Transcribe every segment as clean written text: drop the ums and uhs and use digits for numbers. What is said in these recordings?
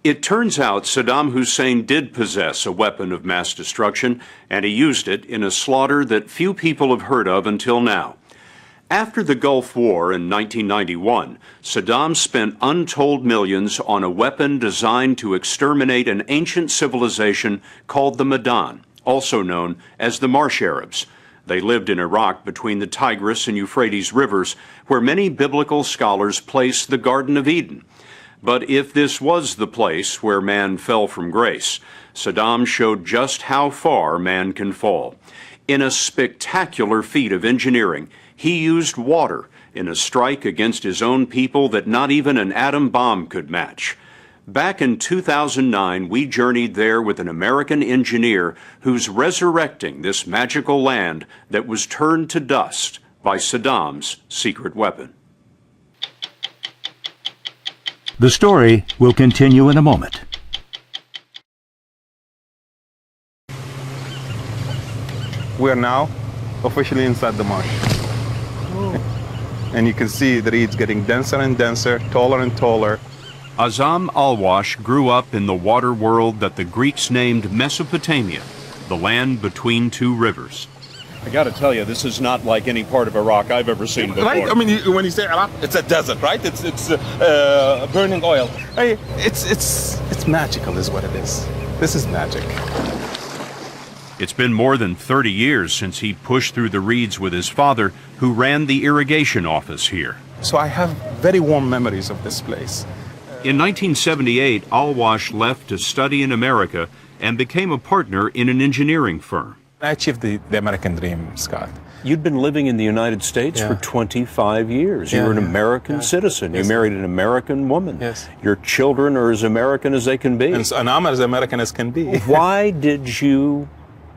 It turns out Saddam Hussein did possess a weapon of mass destruction, and he used it in a slaughter that few people have heard of until now. After the Gulf War in 1991, Saddam spent untold millions on a weapon designed to exterminate an ancient civilization called the Medan, also known as the Marsh Arabs. They lived in Iraq between the Tigris and Euphrates rivers, where many biblical scholars place the Garden of Eden. But if this was the place where man fell from grace, Saddam showed just how far man can fall. In a spectacular feat of engineering, he used water in a strike against his own people that not even an atom bomb could match. Back in 2009, we journeyed there with an American engineer who's resurrecting this magical land that was turned to dust by Saddam's secret weapon. The story will continue in a moment. We are now officially inside the marsh. And you can see the reeds getting denser and denser, taller and taller. Azam Alwash grew up in the water world that the Greeks named Mesopotamia, the land between two rivers. I got to tell you, this is not like any part of Iraq I've ever seen before. Right? I mean, when you say Iraq, it's a desert, right? It's burning oil. It's magical, is what it is. This is magic. It's been more than 30 years since he pushed through the reeds with his father, who ran the irrigation office here. So I have very warm memories of this place. In 1978, Alwash left to study in America and became a partner in an engineering firm. I achieved the American dream, Scott. You'd been living in the United States for 25 years. You were an American citizen. You married an American woman. Yes. Your children are as American as they can be. And I'm as American as can be. Why did you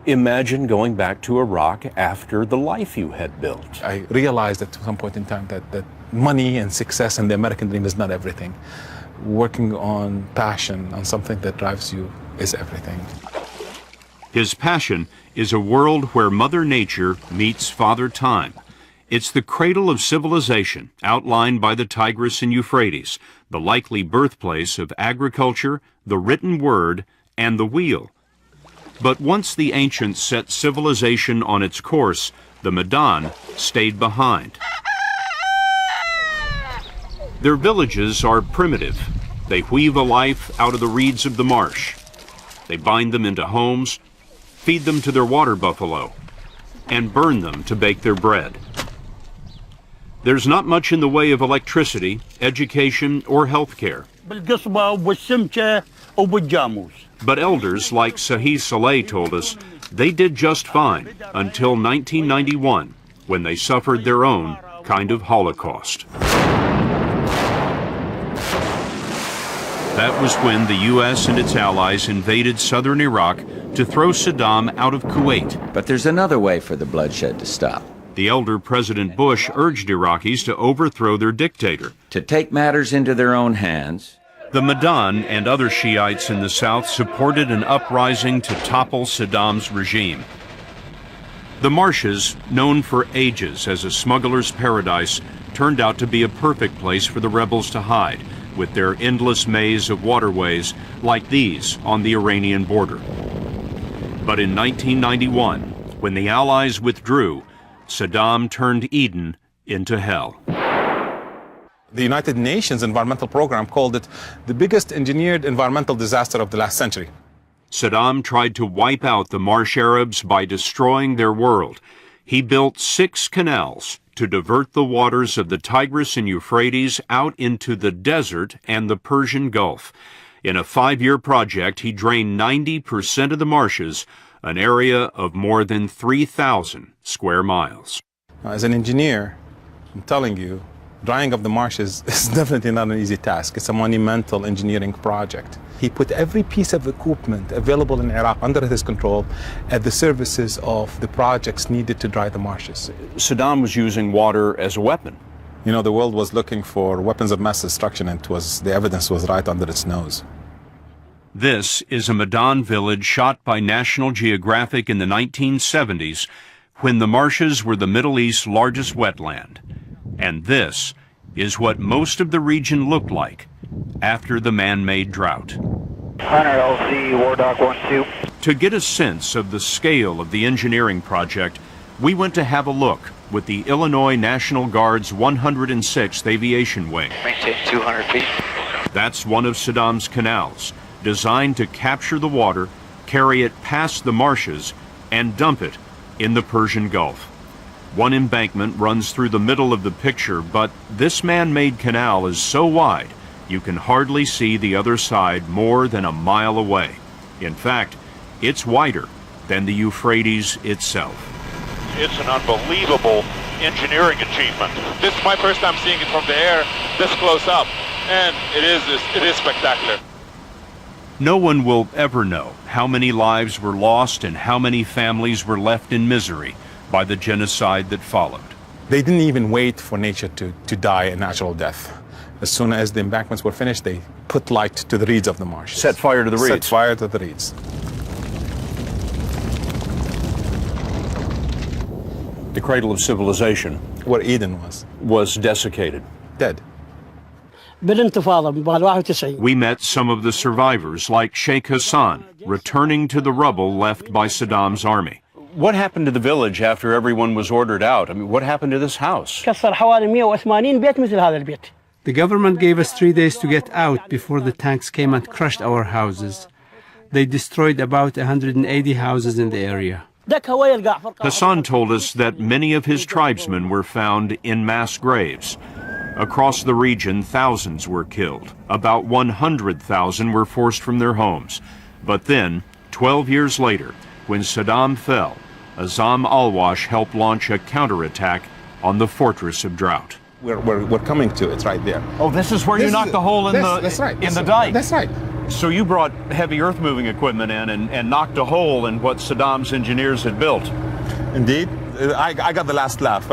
imagine going back to Iraq after the life you had built? I realized at some point in time that money and success and the American dream is not everything. Working on passion, on something that drives you, is everything. His passion is a world where Mother Nature meets Father Time. It's the cradle of civilization outlined by the Tigris and Euphrates, the likely birthplace of agriculture, the written word, and the wheel. But once the ancients set civilization on its course, the Medan stayed behind. Their villages are primitive. They weave a life out of the reeds of the marsh. They bind them into homes, feed them to their water buffalo, and burn them to bake their bread. There's not much in the way of electricity, education, or health care. But elders like Sahih Saleh told us they did just fine until 1991, when they suffered their own kind of Holocaust. That was when the U.S. and its allies invaded southern Iraq to throw Saddam out of Kuwait. But there's another way for the bloodshed to stop. The elder President Bush urged Iraqis to overthrow their dictator. To take matters into their own hands. The Medan and other Shiites in the south supported an uprising to topple Saddam's regime. The marshes, known for ages as a smuggler's paradise, turned out to be a perfect place for the rebels to hide, with their endless maze of waterways like these on the Iranian border. But in 1991, when the Allies withdrew, Saddam turned Eden into hell. The United Nations Environmental Program called it the biggest engineered environmental disaster of the last century. Saddam tried to wipe out the Marsh Arabs by destroying their world. He built 6 canals to divert the waters of the Tigris and Euphrates out into the desert and the Persian Gulf. In a 5-year project, he drained 90% of the marshes, an area of more than 3,000 square miles. As an engineer, I'm telling you, drying up the marshes is definitely not an easy task. It's a monumental engineering project. He put every piece of equipment available in Iraq under his control at the services of the projects needed to dry the marshes. Saddam was using water as a weapon. You know, the world was looking for weapons of mass destruction, and the evidence was right under its nose. This is a Medan village shot by National Geographic in the 1970s, when the marshes were the Middle East's largest wetland. And this is what most of the region looked like after the man-made drought. Hunter LC, War Dog 1-2. To get a sense of the scale of the engineering project, we went to have a look with the Illinois National Guard's 106th Aviation Wing. Maintain 200 feet. That's one of Saddam's canals, designed to capture the water, carry it past the marshes, and dump it in the Persian Gulf. One embankment runs through the middle of the picture, but this man-made canal is so wide you can hardly see the other side more than a mile away. In fact, it's wider than the Euphrates itself. It's an unbelievable engineering achievement. This is my first time seeing it from the air, this close up, and it is spectacular. No one will ever know how many lives were lost and how many families were left in misery by the genocide that followed. They didn't even wait for nature to die a natural death. As soon as the embankments were finished, they put light to the reeds of the marsh. Set fire to the reeds. Set fire to the reeds. The cradle of civilization. Where Eden was desiccated. Dead. We met some of the survivors, like Sheikh Hassan, returning to the rubble left by Saddam's army. What happened to the village after everyone was ordered out? I mean, what happened to this house? The government gave us 3 days to get out before the tanks came and crushed our houses. They destroyed about 180 houses in the area. Hassan told us that many of his tribesmen were found in mass graves. Across the region, thousands were killed. About 100,000 were forced from their homes. But then, 12 years later, when Saddam fell, Azam al-Wash helped launch a counterattack on the Fortress of Drought. We're coming to it right there. Oh, this is where you knocked the hole in the dike. That's right. So you brought heavy earth-moving equipment in and knocked a hole in what Saddam's engineers had built. Indeed. I got the last laugh.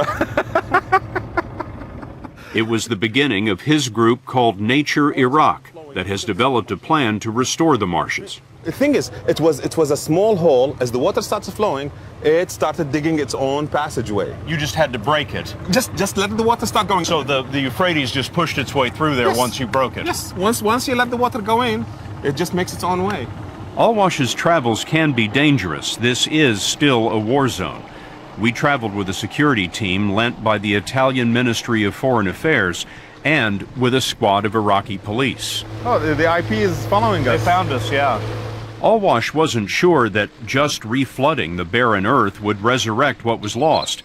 It was the beginning of his group called Nature Iraq that has developed a plan to restore the marshes. The thing is, it was a small hole. As the water started flowing, it started digging its own passageway. You just had to break it. Just let the water start going. So the Euphrates just pushed its way through there once you broke it? Yes, once you let the water go in, it just makes its own way. Al-Wash's travels can be dangerous. This is still a war zone. We traveled with a security team lent by the Italian Ministry of Foreign Affairs and with a squad of Iraqi police. Oh, the IP is following us. They found us, yeah. Al-Wash wasn't sure that just reflooding the barren earth would resurrect what was lost.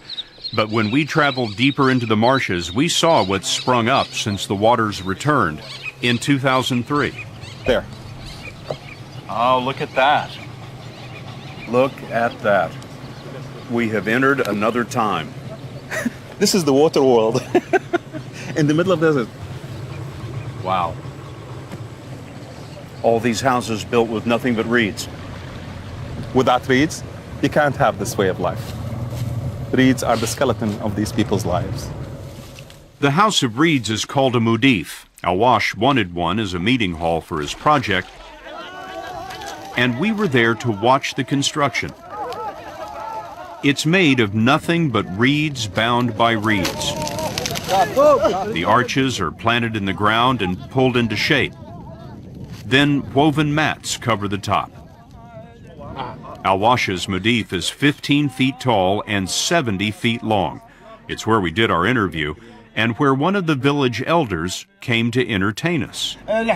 But when we traveled deeper into the marshes, we saw what's sprung up since the waters returned in 2003. There. Oh, look at that. Look at that. We have entered another time. This is the water world. In the middle of the desert. Wow. All these houses built with nothing but reeds. Without reeds, you can't have this way of life. Reeds are the skeleton of these people's lives. The House of Reeds is called a mudif. Al-Wash wanted one as a meeting hall for his project, and we were there to watch the construction. It's made of nothing but reeds bound by reeds. The arches are planted in the ground and pulled into shape. Then woven mats cover the top. Al-Wash's mudif is 15 feet tall and 70 feet long. It's where we did our interview and where one of the village elders came to entertain us. Have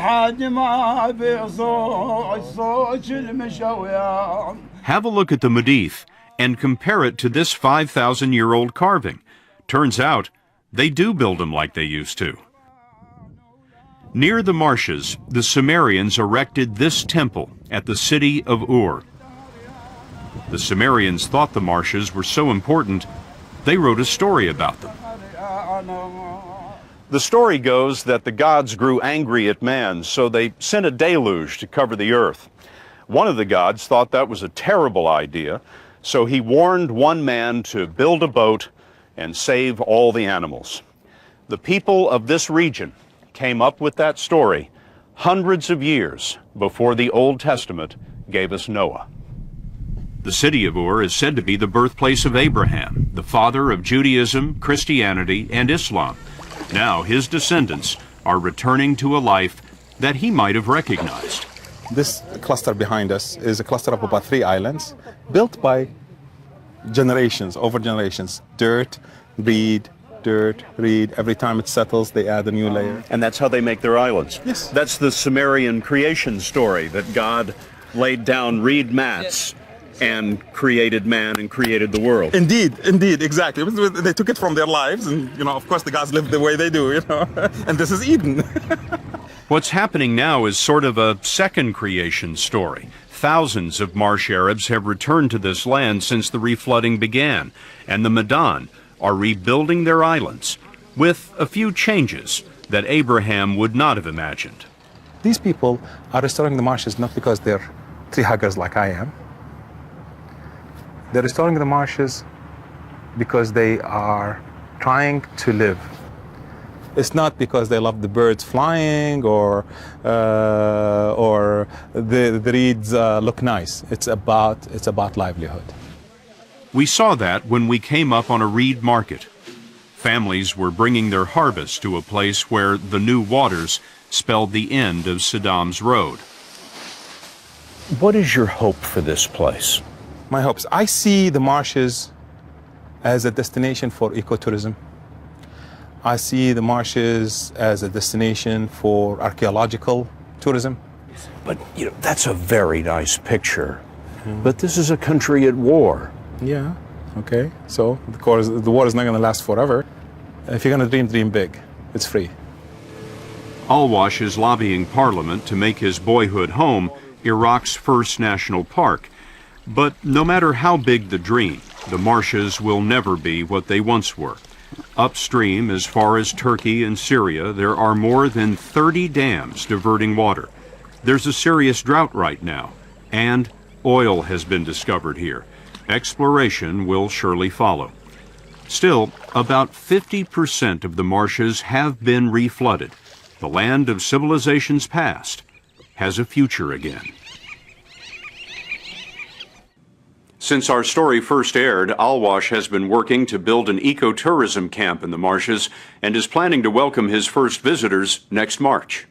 a look at the mudif and compare it to this 5,000-year-old carving. Turns out they do build them like they used to. Near the marshes, the Sumerians erected this temple at the city of Ur. The Sumerians thought the marshes were so important, they wrote a story about them. The story goes that the gods grew angry at man, so they sent a deluge to cover the earth. One of the gods thought that was a terrible idea, so he warned one man to build a boat and save all the animals. The people of this region came up with that story hundreds of years before the Old Testament gave us Noah. The city of Ur is said to be the birthplace of Abraham, the father of Judaism, Christianity, and Islam. Now his descendants are returning to a life that he might have recognized. This cluster behind us is a cluster of about 3 islands built by generations, over generations. Dirt, reed, every time it settles they add a new layer. And that's how they make their islands. Yes. That's the Sumerian creation story, that God laid down reed mats and created man and created the world. Indeed, exactly. They took it from their lives, and of course the gods live the way they do, and this is Eden. What's happening now is sort of a second creation story. Thousands of marsh Arabs have returned to this land since the reflooding began, and the Medan are rebuilding their islands with a few changes that Abraham would not have imagined. These people are restoring the marshes not because they're tree huggers like I am. They're restoring the marshes because they are trying to live. It's not because they love the birds flying or the reeds look nice. It's about livelihood. We saw that when we came up on a reed market. Families were bringing their harvest to a place where the new waters spelled the end of Saddam's road. What is your hope for this place? My hopes. I see the marshes as a destination for ecotourism. I see the marshes as a destination for archaeological tourism. But, that's a very nice picture. But this is a country at war. Yeah, okay. So, of course, the war is not going to last forever. If you're going to dream big. It's free. Al-Wash is lobbying Parliament to make his boyhood home Iraq's first national park. But no matter how big the dream, the marshes will never be what they once were. Upstream, as far as Turkey and Syria, there are more than 30 dams diverting water. There's a serious drought right now, and oil has been discovered here. Exploration will surely follow. Still, about 50% of the marshes have been reflooded. The land of civilizations past has a future again. Since our story first aired, Al-Wash has been working to build an ecotourism camp in the marshes and is planning to welcome his first visitors next March.